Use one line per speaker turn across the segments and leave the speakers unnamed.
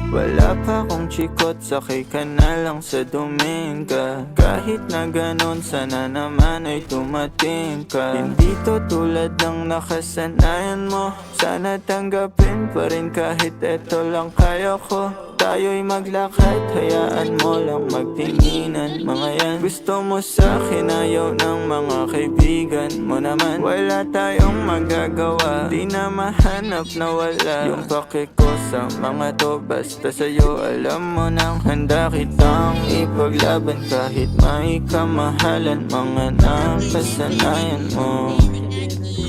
Wala pa akong chikot, sakay ka na lang sa Dominga. Kahit na ganon, sana naman ay tumating ka. Hindi to tulad ng nakasanayan mo, sana tanggapin pa rin kahit eto lang kaya ko. Tayo'y maglakad, hayaan mo lang magtinginan. Mga yan, gusto mo sa'kin, ayaw ng mga kaibigan mo naman. Wala tayong magagawa, di na mahanap na wala yung pake ko sa mga to. Basta sa'yo alam mo nang handa kitang ipaglaban. Kahit may kamahalan, mga nakasanayan mo.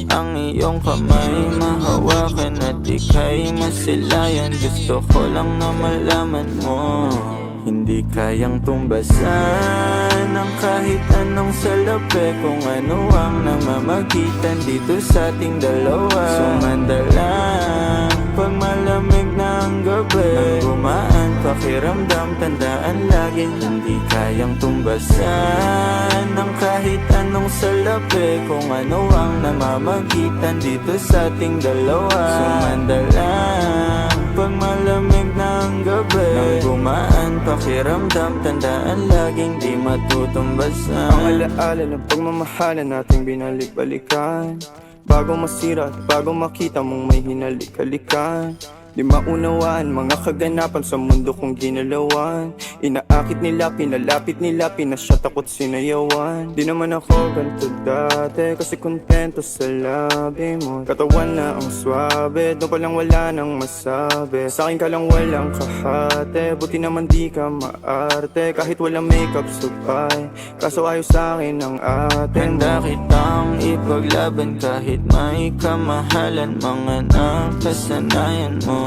Ang iyong kamay mahawakan at ika'y masilayan. Gusto ko lang na malaman mo, hindi kayang tumbasan ng kahit anong salapi. Kung ano ang namamagitan dito sa ating dalawa. Sumanda lang pag malamig na ang gabi, nang gumaan pakiramdam, tandaan laging hindi kayang tumbasan ng kahit anong salapi. Kung ano ang namamagitan dito sa ating dalawa. Sumanda lang pag malamig na ang gabi, nang gumaan pakiramdam, tandaan laging di matutumbasan.
Ang alaala ng pagmamahalan nating binalik-balikan, bago masira at bago makita mong may hinalik-halikan. Di maunawaan mga kaganapan sa mundo kong ginalawan. Inaakit nila, pinalapit nila, pinasyat ako't sinayawan. Di naman ako ganito dati, kasi kontento sa labi mo. Katawan na ang swabe, doon palang wala nang masabi. Sa'kin ka lang walang kahate, buti naman di ka maarte. Kahit walang makeup subay, kaso ayos sa'kin ang atin.
Handa kitang ipaglaban kahit may kamahalan, mga nakasanayan mo.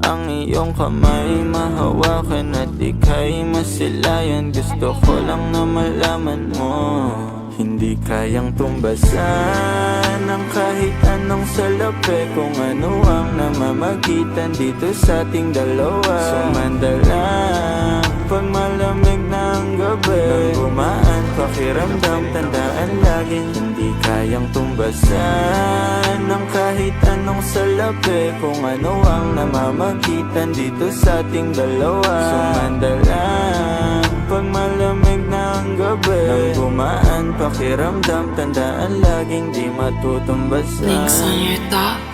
Ang iyong kamay mahawakan at ika'y masilayan. Gusto ko lang na malaman mo, hindi kayang tumbasan ng kahit anong salapi. Kung ano ang namamagitan dito sa ating dalawa. Sumanda lang pag malamig na ang gabi, nang gumaan pakiramdam, tandaan laging hindi kayang tumbasan ng kahit anong salapi. Kung ano ang namamagitan dito sa ating dalawa. Sumanda lang pag malamig na ang gabi, nang gumaan pakiramdam, tandaan laging di matutumbasan.
Links on your thought.